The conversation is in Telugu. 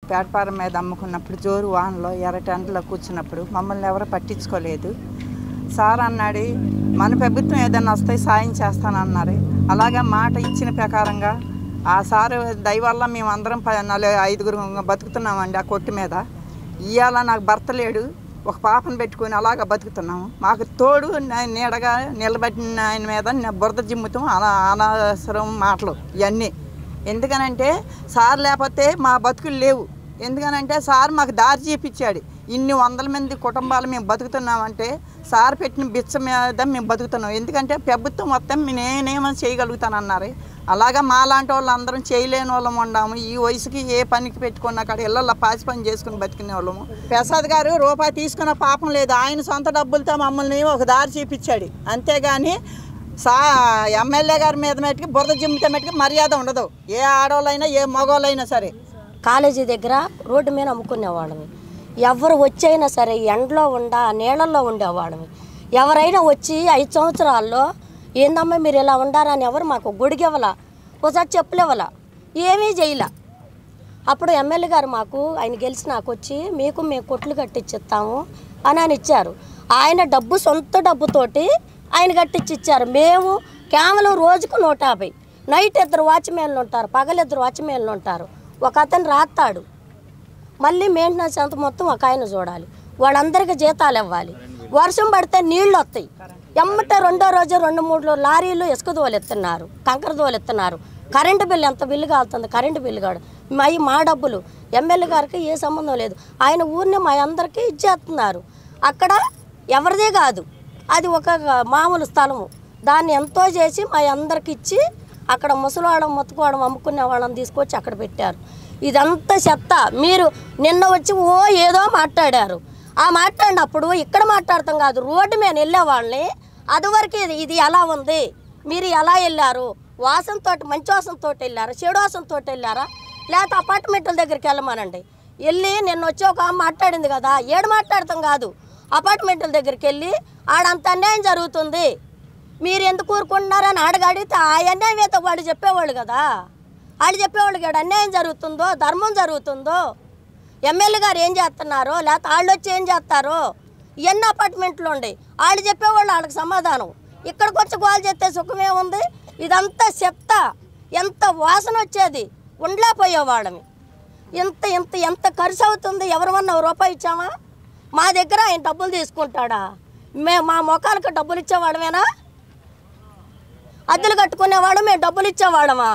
ప్లాట్ఫారం మీద అమ్ముకున్నప్పుడు జోరు వాహనంలో ఎర్రటెంటలో కూర్చున్నప్పుడు మమ్మల్ని ఎవరు పట్టించుకోలేదు. సార్ అన్నాడు, మన ప్రభుత్వం ఏదైనా వస్తే సాయం చేస్తానన్నారు. అలాగా మాట ఇచ్చిన ప్రకారంగా ఆ సారు దయ వల్ల మేము అందరం 5 బతుకుతున్నామండి ఆ కొట్టు మీద. ఇవాళ నాకు భర్త లేడు, ఒక పాపను పెట్టుకొని అలాగ బతుకుతున్నాము. మాకు తోడు నీడగా నిలబెట్టిన ఆయన మీద బురద జిమ్ముతాం, అనవసరం మాటలు ఇవన్నీ. ఎందుకనంటే సార్ లేకపోతే మా బతుకులు లేవు. ఎందుకనంటే సార్ మాకు దారి చూపించాడు. ఇన్ని 100 మంది కుటుంబాలు మేము బతుకుతున్నామంటే సార్ పెట్టిన బిచ్చ మీద మేము బతుకుతున్నాం. ఎందుకంటే ప్రభుత్వం మొత్తం నేనేమో చేయగలుగుతానన్నారు. అలాగా మాలాంటి వాళ్ళు అందరం చేయలేని వాళ్ళం ఉన్నాము. ఈ వయసుకి ఏ పనికి పెట్టుకున్న కాడ ఇళ్ళల్లో పాచి పని చేసుకుని బతికిన వాళ్ళము. ప్రసాద్ గారు రూపాయి తీసుకున్న పాపం లేదు. ఆయన సొంత డబ్బులతో మమ్మల్ని ఒక దారి చూపించాడు. అంతేగాని ఎమ్మెల్యే గారి మీద మట్టుకు బురద జిమ్మితే మట్టుకు మర్యాద ఉండదు. ఏ ఆడవాళ్ళైనా ఏ మగవాళ్ళైనా సరే. కాలేజీ దగ్గర రోడ్డు మీద అమ్ముకునేవాళ్ళమి. ఎవరు వచ్చైనా సరే ఎండలో నీళ్ళల్లో ఉండేవాళ్ళమి. ఎవరైనా వచ్చి 5 సంవత్సరాల్లో ఏందమ్మా మీరు ఇలా ఉండారని ఎవరు మాకు గొడిగివ్వాల, ఒకసారి చెప్పులేవాల, ఏమీ చేయలే. అప్పుడు ఎమ్మెల్యే గారు ఆయన గెలిచి నాకు వచ్చి మేము కొట్లు కట్టించిస్తాము అని ఇచ్చారు. ఆయన సొంత డబ్బుతోటి ఆయన కట్టించి ఇచ్చారు. మేము కేవలం రోజుకు 150. నైట్ 2 వాచ్మెన్లు ఉంటారు, పగలు 2 వాచ్మెన్లు ఉంటారు. ఒక అతను రాస్తాడు, మళ్ళీ మెయింటెనెన్స్ అంత మొత్తం ఒక ఆయన చూడాలి. వాళ్ళందరికీ జీతాలు ఇవ్వాలి. వర్షం పడితే నీళ్ళు వస్తాయి. ఎమ్మట రెండో రోజు 2-3 లారీలు ఇసుక దోలెత్తున్నారు, కంకర దోలెత్తున్నారు. కరెంటు బిల్లు ఎంత బిల్లు కాలుతుంది, కరెంటు బిల్లు కాదు. మా డబ్బులు ఎమ్మెల్యే గారికి ఏ సంబంధం లేదు. ఆయన ఊరిని మా అందరికీ ఇచ్చేస్తున్నారు. అక్కడ ఎవరిదే కాదు, అది ఒక మామూలు స్థలము. దాన్ని ఎంతో చేసి మా అందరికి ఇచ్చి అక్కడ ముసలివాళ్ళం మొత్తుకోవడం అమ్ముకునే వాళ్ళని తీసుకొచ్చి అక్కడ పెట్టారు. ఇదంతా చెత్త. మీరు నిన్న వచ్చి ఏదో మాట్లాడారు. ఆ మాట్లాడినప్పుడు ఇక్కడ మాట్లాడతాం కాదు, రోడ్డు మీద వెళ్ళే వాళ్ళని అదివరకు ఇది ఎలా ఉంది, మీరు ఎలా వెళ్ళారు, వాసనతో మంచి వాసనతో వెళ్ళారా, చెడు వాసనతో వెళ్ళారా, లేకపోతే అపార్ట్మెంట్ల దగ్గరికి వెళ్ళమనండి. వెళ్ళి నిన్న వచ్చి ఒక మాట్లాడింది కదా, ఏడు మాట్లాడతాం కాదు, అపార్ట్మెంట్ల దగ్గరికి వెళ్ళి ఆడంత అన్యాయం జరుగుతుంది మీరు ఎందుకు ఊరుకుంటున్నారని అడిగితే ఆ అన్యాయం అయితే వాడు చెప్పేవాళ్ళు కదా. వాళ్ళు చెప్పేవాళ్ళు కదా అన్యాయం జరుగుతుందో ధర్మం జరుగుతుందో, ఎమ్మెల్యే గారు ఏం చేస్తున్నారో లేకపోతే వాళ్ళు వచ్చి ఏం చేస్తారో ఇవన్నీ అపార్ట్మెంట్లు ఉండి వాళ్ళు చెప్పేవాళ్ళు వాళ్ళకి సమాధానం. ఇక్కడికి వచ్చి గోల్ చేస్తే సుఖమే ఉంది. ఇదంతా చెత్త, ఎంత వాసన వచ్చేది, ఉండలేకపోయేవాళ్ళమి. ఎంత ఖర్చు అవుతుంది. ఎవరివన్నా రూపాయి ఇచ్చామా? మా దగ్గర ఆయన డబ్బులు తీసుకుంటాడా? మా మొఖాలకు డబ్బులు ఇచ్చేవాళ్ళమేనా? అద్దెలు కట్టుకునేవాడు మేము డబ్బులు ఇచ్చేవాళ్ళమా?